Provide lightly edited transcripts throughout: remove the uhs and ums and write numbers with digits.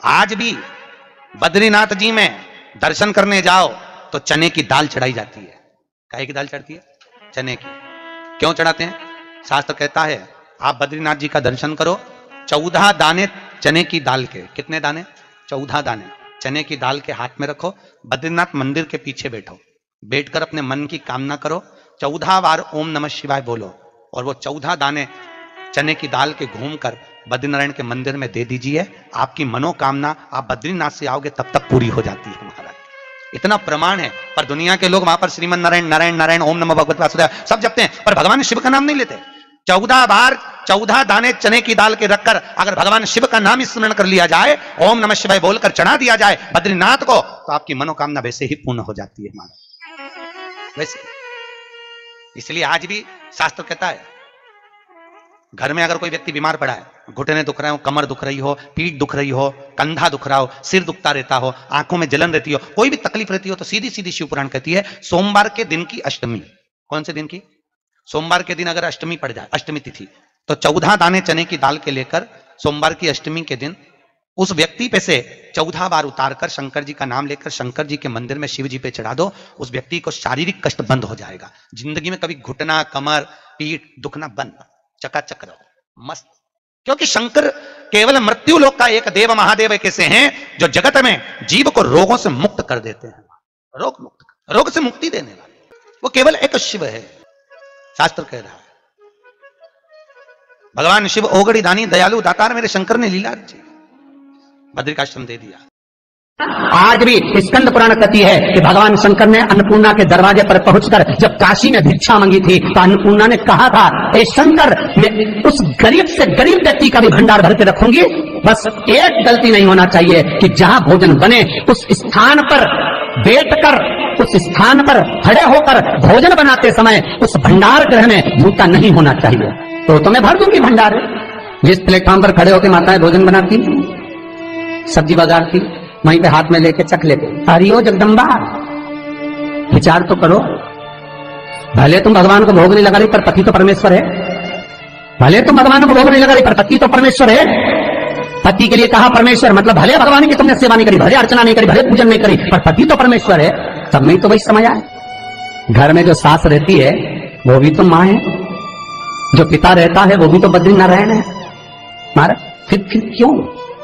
आज भी बद्रीनाथ जी में दर्शन करने जाओ तो चने की दाल चढ़ाई जाती है। काहे की दाल चढ़ती है? चने की। क्यों चढ़ाते हैं? शास्त्र कहता है आप बद्रीनाथ जी का दर्शन करो, 14 दाने चने की दाल के। कितने दाने? 14 दाने चने की दाल के हाथ में रखो, बद्रीनाथ मंदिर के पीछे बैठो, बैठकर अपने मन की कामना करो, 14 बार ओम नमः शिवाय बोलो और वो 14 दाने चने की दाल के घूमकर बद्रीनारायण के मंदिर में दे दीजिए। आपकी मनोकामना आप बद्रीनाथ से आओगे तब तक पूरी हो जाती है महाराज। इतना प्रमाण है। पर दुनिया के लोग वहां पर श्रीमन नारायण नारायण नारायण ओम नमः भगवते वासुदेव सब जपते हैं, पर भगवान शिव का नाम नहीं लेते। 14 बार 14 दाने चने की दाल के रखकर अगर भगवान शिव का नाम स्मरण कर लिया जाए, ओम नमः शिवाय बोलकर चढ़ा दिया जाए बद्रीनाथ को, तो आपकी मनोकामना वैसे ही पूर्ण हो जाती है महाराज। वैसे इसलिए आज भी शास्त्र कहता है घर में अगर कोई व्यक्ति बीमार पड़ा है, घुटने दुख रहे हो, कमर दुख रही हो, पीठ दुख रही हो, कंधा दुख रहा हो, सिर दुखता रहता हो, आंखों में जलन रहती हो, कोई भी तकलीफ रहती हो, तो सीधी सीधी शिवपुराण कहती है सोमवार के दिन की अष्टमी। कौन से दिन की? सोमवार के दिन अगर अष्टमी पड़ जाए, अष्टमी तिथि, तो 14 दाने चने की दाल के लेकर सोमवार की अष्टमी के दिन उस व्यक्ति पे से 14 बार उतारकर शंकर जी का नाम लेकर शंकर जी के मंदिर में शिव जी पे चढ़ा दो। उस व्यक्ति को शारीरिक कष्ट बंद हो जाएगा। जिंदगी में कभी घुटना, कमर, पीठ दुखना बंद, चकाचक रहो, मस्त। क्योंकि शंकर केवल मृत्यु लोक का एक देव महादेव कैसे हैं जो जगत में जीव को रोगों से मुक्त कर देते हैं। रोग मुक्त, रोग से मुक्ति देने वाले वो केवल एक शिव है। शास्त्र कह रहा है भगवान शिव ओगड़ी दानी दयालु दातार मेरे शंकर ने लीला रची, बद्रिकाश्रम दे दिया। आज भी स्कंद पुराण कहती है कि भगवान शंकर ने अन्नपूर्णा के दरवाजे पर पहुंचकर जब काशी में भिक्षा मांगी थी तो अन्नपूर्णा ने कहा था, ए शंकर, मैं उस गरीब से गरीब व्यक्ति का भी भंडार भर के रखूंगी, बस एक गलती नहीं होना चाहिए कि जहां भोजन बने उस स्थान पर बैठकर, उस स्थान पर खड़े होकर भोजन बनाते समय उस भंडार गृह में जूता नहीं होना चाहिए। तो मैं भर दूंगी भंडार। जिस प्लेटफॉर्म पर खड़े होकर माताएं भोजन बनाती, सब्जी बगाड़ती, वहीं पे हाथ में लेके चख लेते, हरिओ जगदम्बा, विचार तो करो। भले तुम भगवान को भोग नहीं लगा रही पर पति तो परमेश्वर है। भले तुम भगवान को भोग नहीं लगा रही पर पति तो परमेश्वर है। पति के लिए कहा परमेश्वर, मतलब भले भगवान की तुमने सेवा नहीं करी, भले अर्चना नहीं करी, भले पूजन नहीं करी, पर पति तो परमेश्वर है। सब में तो वही समझ आए। घर में जो सास रहती है वो भी तो माँ है, जो पिता रहता है वो भी तो बद्रीनारायण है। महाराज फिर क्यों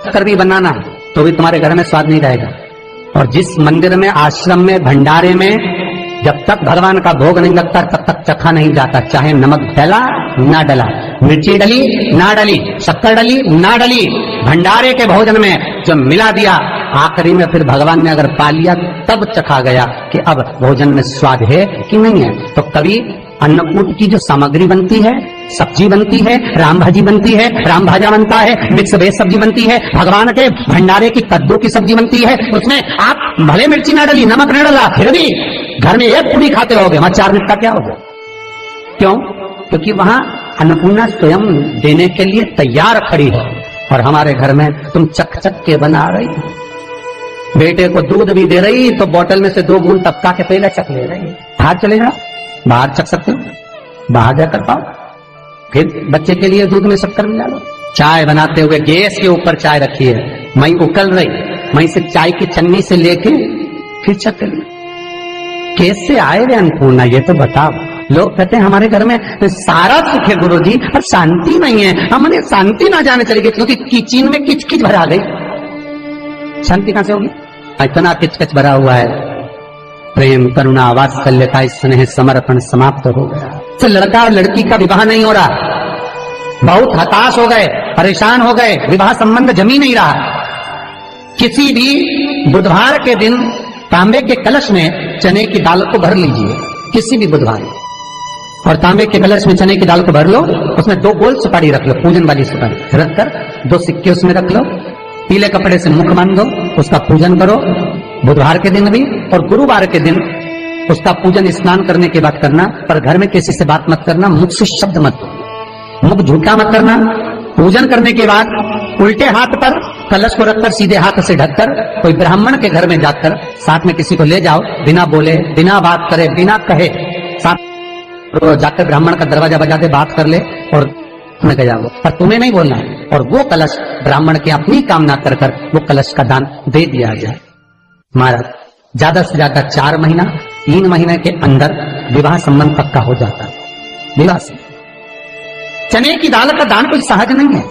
कर भी बनाना है तो भी तुम्हारे घर में स्वाद नहीं रहेगा। और जिस मंदिर में, आश्रम में, भंडारे में जब तक भगवान का भोग नहीं लगता तब तक चखा नहीं जाता, चाहे नमक डला ना डला, मिर्ची डली ना डली, शक्कर डली ना डली, भंडारे के भोजन में जो मिला दिया आखिरी में फिर भगवान ने अगर पा लिया तब चखा गया कि अब भोजन में स्वाद है कि नहीं है। तो कभी अन्नकूट की जो सामग्री बनती है, सब्जी बनती है, राम भाजी बनती है, राम भाजा बनता है, मिक्स वेज सब्जी बनती है, भगवान के भंडारे की कद्दू की सब्जी बनती है, उसमें आप भले मिर्ची ना डली, नमक ना डला, फिर भी घर में एक पूरी खाते होगे, वहां 4 मिनट का क्या होगा? क्यों? क्योंकि वहां अन्नपूर्णा स्वयं देने के लिए तैयार खड़ी है। और हमारे घर में तुम चक चक के बना रही, बेटे को दूध भी दे रही तो बोतल में से 2 बूंद टपका के पहले चख ले रही। बाहर चले जाओ, बाहर चख सकते हो, बाहर जाकर पाओ, फिर बच्चे के लिए दूध में शक्कर मिला लो। चाय बनाते हुए गैस के ऊपर चाय रखी है, मई उकल रही, मई से चाय की छन्नी से लेके फिर चख ली। कैसे आए रे अन्नपूर्णा, ये तो बताओ। लोग कहते हैं हमारे घर में सारा सुख है गुरुजी, पर शांति नहीं है। हमने शांति ना जाने चली गई क्योंकि किचन में किच किच भरा गई। शांति कहां से होगी? इतना किच किच भरा हुआ है। प्रेम, करुणा, वात्सल्यता, स्नेह, समर्पण समाप्त हो गया। तो लड़का और लड़की का विवाह नहीं हो रहा, बहुत हताश हो गए, परेशान हो गए, विवाह संबंध जमी नहीं रहा। किसी भी बुधवार के दिन तांबे के कलश में चने की दाल को भर लीजिए, किसी भी बुधवार, और तांबे के कलश में चने की दाल को भर लो, उसमें 2 गोल सुपारी रख लो, पूजन वाली सुपारी रखकर 2 सिक्के उसमें रख लो, पीले कपड़े से मुख बांध दो, उसका पूजन करो। बुधवार के दिन भी और गुरुवार के दिन उसका पूजन स्नान करने के बाद करना, पर घर में किसी से बात मत करना, मुख से शब्द मत, मुख झूठा मत करना। पूजन करने के बाद उल्टे हाथ पर कलश को रखकर सीधे हाथ से ढककर कोई ब्राह्मण के घर में जाकर साथ में किसी को ले जाओ, बिना बोले, बिना बात करे, बिना कहे, साथ जाकर ब्राह्मण का दरवाजा बजा दे, बात कर ले और मैं गया वो, पर तुम्हें नहीं बोलना है। और वो कलश ब्राह्मण की अपनी कामना कर कर वो कलश का दान दे दिया जाए। महाराज ज्यादा से ज्यादा 4 महीना 3 महीने के अंदर विवाह संबंध पक्का हो जाता है। विवाह से चने की दाल का दान कोई सहज नहीं है।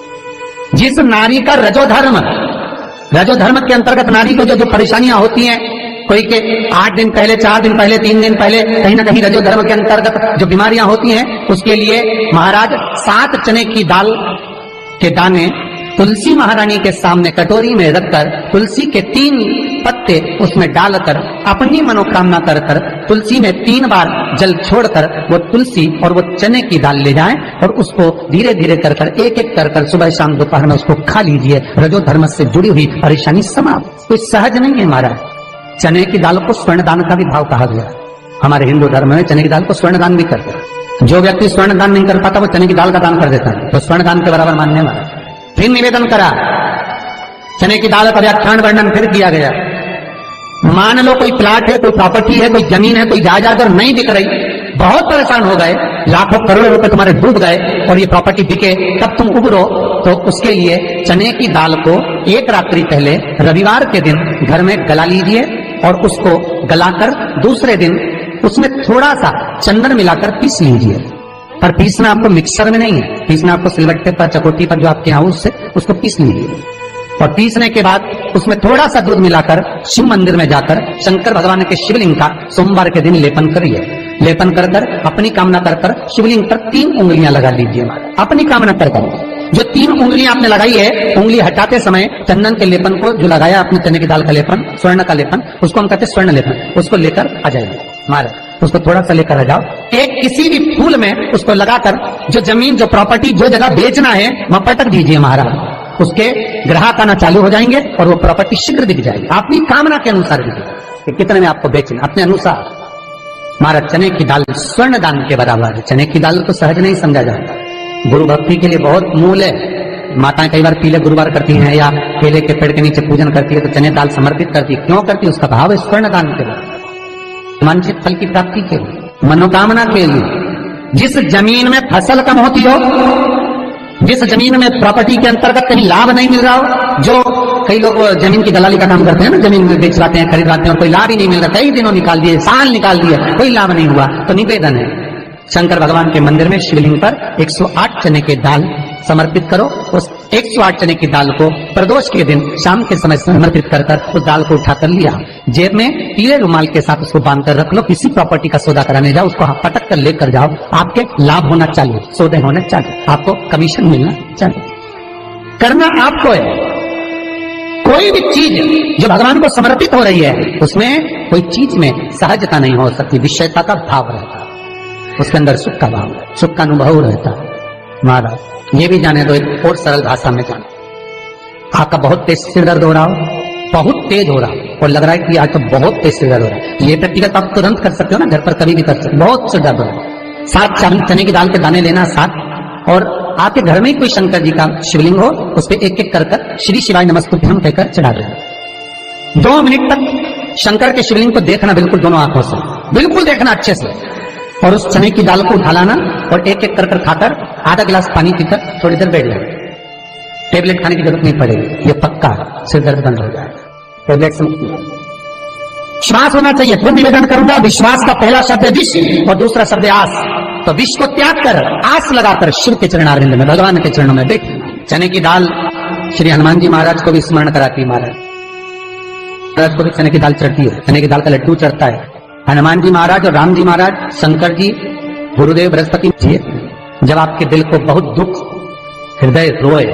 जिस नारी का रजोधर्म के अंतर्गत नारी को जो परेशानियां होती हैं, कोई के 8 दिन पहले, 4 दिन पहले, 3 दिन पहले कहीं ना कहीं रजोधर्म के अंतर्गत जो बीमारियां होती हैं, उसके लिए महाराज 7 चने की दाल के दाने तुलसी महारानी के सामने कटोरी में रखकर तुलसी के 3 पत्ते उसमें डालकर अपनी मनोकामना कर कर तुलसी में 3 बार जल छोड़कर वो तुलसी और वो चने की दाल ले जाएं और उसको धीरे धीरे कर कर एक एक कर कर सुबह शाम दोपहर में उसको खा लीजिए। रजोधर्म से जुड़ी हुई परेशानी समाप्त। कोई सहज नहीं है महाराज। चने की दाल को स्वर्ण दान का भी भाव कहा गया। हमारे हिंदू धर्म में चने की दाल को स्वर्ण दान भी करते हैं। जो व्यक्ति स्वर्ण दान नहीं कर पाता वो चने की दाल का दान कर देता है, तो स्वर्ण दान के बराबर मानने वाला। फिर निवेदन करा, चने की दाल का व्याख्यान वर्णन फिर किया गया। मान लो कोई प्लाट है, कोई प्रॉपर्टी है, कोई जमीन है, कोई जायदाद और नहीं बिक रही, बहुत परेशान हो गए, लाखों करोड़ों रुपए तुम्हारे डूब गए और ये प्रॉपर्टी बिके, तब तुम उबरो, तो उसके लिए चने की दाल को एक रात्रि पहले रविवार के दिन घर में गला लीजिए और उसको गलाकर दूसरे दिन उसमें थोड़ा सा चंदन मिलाकर पीस लीजिए। पर पीसना आपको मिक्सर में नहीं है, पीसना आपको सिलबट्टे पर, चकोटी पर जो आपके यहाँ उससे उसको पीस लीजिए। और पीसने के बाद उसमें थोड़ा सा दूध मिलाकर शिव मंदिर में जाकर शंकर भगवान के शिवलिंग का सोमवार के दिन लेपन करिए। लेपन कर कर अपनी कामना कर कर शिवलिंग पर 3 उंगलियां लगा लीजिए। अपनी कामना कर कर जो 3 उंगलियां आपने लगाई है, उंगली हटाते समय चंदन के लेपन को जो लगाया अपने चने की दाल का लेपन, स्वर्ण का लेपन, उसको हम कहते हैं स्वर्ण लेपन, उसको लेकर आ जाइए। महाराज उसको थोड़ा सा लेकर आ जाओ, एक किसी भी फूल में उसको लगाकर जो जमीन, जो प्रॉपर्टी, जो जगह बेचना है वहां पटक दीजिए महाराज। उसके ग्राहक आना चालू हो जाएंगे और वो प्रॉपर्टी शीघ्र बिक जाएगी। अपनी कामना के अनुसार बिकेगी, कितने में आपको बेचना अपने अनुसार। महाराज चने की दाल स्वर्ण दान के बराबर है। चने की दाल को सहज नहीं समझा जाता। गुरु भक्ति के लिए बहुत मूल है। माताएं कई बार पीले गुरुवार करती हैं या केले के पेड़ के नीचे पूजन करती है तो चने दाल समर्पित करती है। क्यों करती है? उसका भाव है स्वर्ण दान के बराबर, वांछित फल की प्राप्ति के लिए, मनोकामना के लिए। जिस जमीन में फसल कम होती हो, जिस जमीन में प्रॉपर्टी के अंतर्गत कहीं लाभ नहीं मिल रहा हो, जो कई लोग जमीन की दलाली का काम करते हैं ना, जमीन में बेचवाते हैं, खरीदवाते हैं और कोई लाभ ही नहीं मिल रहा, कई दिनों निकाल दिए, साल निकाल दिए, कोई लाभ नहीं हुआ, तो निवेदन है शंकर भगवान के मंदिर में शिवलिंग पर 108 चने के दाल समर्पित करो। उस 108 चने की दाल को प्रदोष के दिन शाम के समय समर्पित कर कर उस दाल को उठाकर लिया, जेब में पीले रुमाल के साथ उसको बांध कर रख लो। किसी प्रॉपर्टी का सौदा कराने जाओ, उसको पटक कर लेकर जाओ, आपके लाभ होना चाहिए, सौदे होने चाहिए, आपको कमीशन मिलना चाहिए। करना आपको है। कोई भी चीज जो भगवान को समर्पित हो रही है उसमें कोई चीज में सहजता नहीं हो सकती, विषयता का भाव रहता है, उसके अंदर सुख का भाव, सुख का अनुभव रहता है। महाराज ये भी जाने दो, एक और सरल भाषा में जाने, आपका बहुत तेज सिर दर्द हो रहा हो, बहुत तेज हो रहा हो और लग रहा है कि आज तो बहुत तेज सिर दर्द हो रहा है, ये व्यक्तिगत आप तुरंत कर सकते हो ना, घर पर कभी भी कर सकते हो। बहुत सिर दर्द हो रहा है, 7 चने की दाल के दाने लेना 7, और आपके घर में ही कोई शंकर जी का शिवलिंग हो, उस पर एक एक कर कर श्री शिवाय नमस्तुभ्यम कहकर चढ़ा देना। 2 मिनट तक शंकर के शिवलिंग को देखना, बिल्कुल दोनों आंखों से बिल्कुल देखना अच्छे से, और उस चने की दाल को उठा लाना और एक एक कर कर खाकर आधा गिलास पानी पीकर थोड़ी देर बैठ जाए। टेबलेट खाने की जरूरत नहीं पड़ेगी, ये पक्का सिर दर्द बंद हो जाए। टेबलेट से विश्वास होना चाहिए। फिर निवेदन करूंगा, विश्वास का पहला शब्द है विष और दूसरा शब्द है आस। तो विष को त्याग कर आस लगाकर शिव के चरणारविंद में, भगवान के चरणों में बैठ। चने की दाल श्री हनुमान जी महाराज को भी स्मरण कराती है। महाराज को भी चने की दाल चढ़ती है, चने की दाल का लड्डू चढ़ता है। हनुमान जी महाराज और राम जी महाराज, शंकर जी, गुरुदेव बृहस्पति जी, जब आपके दिल को बहुत दुख, हृदय रोए,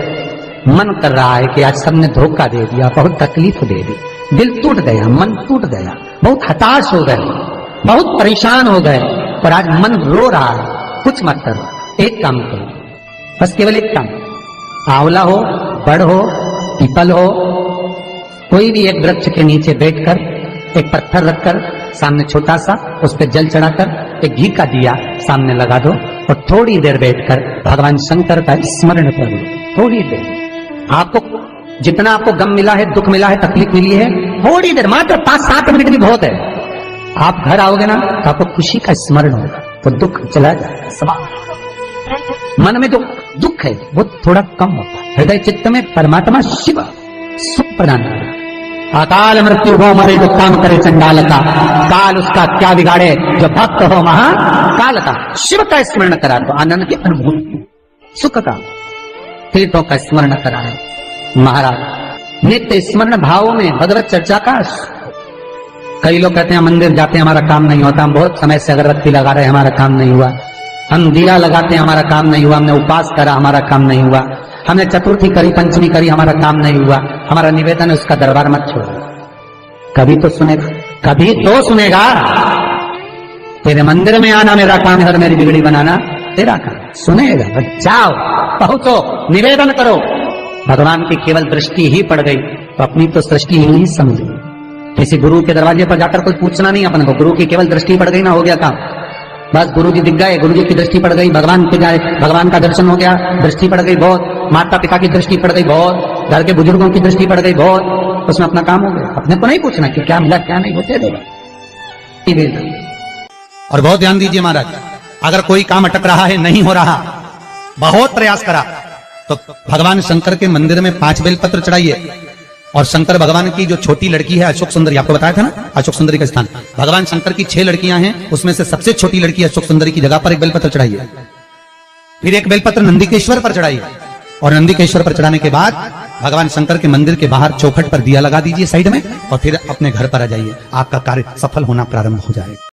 मन कर रहा है कि आज सबने धोखा दे दिया, बहुत तकलीफ दे दी, दिल टूट गया, मन टूट गया, बहुत हताश हो गए, बहुत परेशान हो गए और आज मन रो रहा है, कुछ मत करो, एक काम करो, बस केवल एक काम, आंवला हो, बड़ हो, पीपल हो, कोई भी एक वृक्ष के नीचे बैठकर एक पत्थर रखकर सामने छोटा सा, उस पर जल चढ़ाकर एक घी का दिया सामने लगा दो और थोड़ी देर बैठकर भगवान शंकर का स्मरण करो। थोड़ी देर, आपको जितना आपको गम मिला है, दुख मिला है, तकलीफ मिली है, थोड़ी देर, मात्र 5-7 मिनट भी बहुत है। आप घर आओगे ना तो आपको खुशी का स्मरण होगा, तो दुख चला जाएगा। मन में जो दुख है वो थोड़ा कम होता है। हृदय चित्त में परमात्मा शिव सुख प्रदान करे। अकाल मृत्यु हो मरे जो काम करे चंडाल का, काल उसका क्या बिगाड़े जो भक्त हो महाकाल का। शिव का स्मरण करा तो आनंद की अनुभूति, सुख का, तीर्थों का स्मरण कराए महाराज। नित्य स्मरण भावों में भगवत चर्चा का। कई लोग कहते हैं मंदिर जाते हैं हमारा काम नहीं होता, हम बहुत समय से अगरबत्ती लगा रहे हैं हमारा काम नहीं हुआ, हम दिया लगाते हैं हमारा काम नहीं हुआ, हमने उपवास करा हमारा काम नहीं हुआ, हमने चतुर्थी करी पंचमी करी हमारा काम नहीं हुआ। हमारा निवेदन है उसका दरबार मत छोड़ो, कभी तो सुनेगा, कभी तो सुनेगा। तेरे मंदिर में आना मेरा काम है और मेरी बिगड़ी बनाना तेरा काम, सुनेगा। जाओ पहुंचो, निवेदन करो। भगवान की केवल दृष्टि ही पड़ गई तो अपनी तो सृष्टि ही नहीं समझी। किसी गुरु के दरवाजे पर जाकर कोई पूछना नहीं अपन को, गुरु की केवल दृष्टि पड़ गई ना, हो गया काम। बस गुरु जी दिख गए, गुरु जी की दृष्टि पड़ गई, भगवान पे जाए, भगवान का दर्शन हो गया, दृष्टि पड़ गई बहुत, माता पिता की दृष्टि पड़ गई बहुत, घर के बुजुर्गों की दृष्टि पड़ गई बहुत, उसमें अपना काम हो गया। अपने को नहीं पूछना कि क्या मिला क्या नहीं, होते देगा। और बहुत ध्यान दीजिए महाराज, अगर कोई काम अटक रहा है, नहीं हो रहा, बहुत प्रयास करा, तो भगवान शंकर के मंदिर में 5 बेलपत्र चढ़ाइए। और शंकर भगवान की जो छोटी लड़की है अशोक सुंदरी, आपको बताया था ना अशोक सुंदरी का स्थान, भगवान शंकर की 6 लड़कियां हैं, उसमें से सबसे छोटी लड़की अशोक सुंदरी की जगह पर एक बेलपत्र चढ़ाइए। फिर एक बेलपत्र नंदीकेश्वर पर चढ़ाइए, और नंदीकेश्वर पर चढ़ाने के बाद भगवान शंकर के मंदिर के बाहर चौखट पर दिया लगा दीजिए साइड में, और फिर अपने घर पर आ जाइए, आपका कार्य सफल होना प्रारंभ हो जाएगा।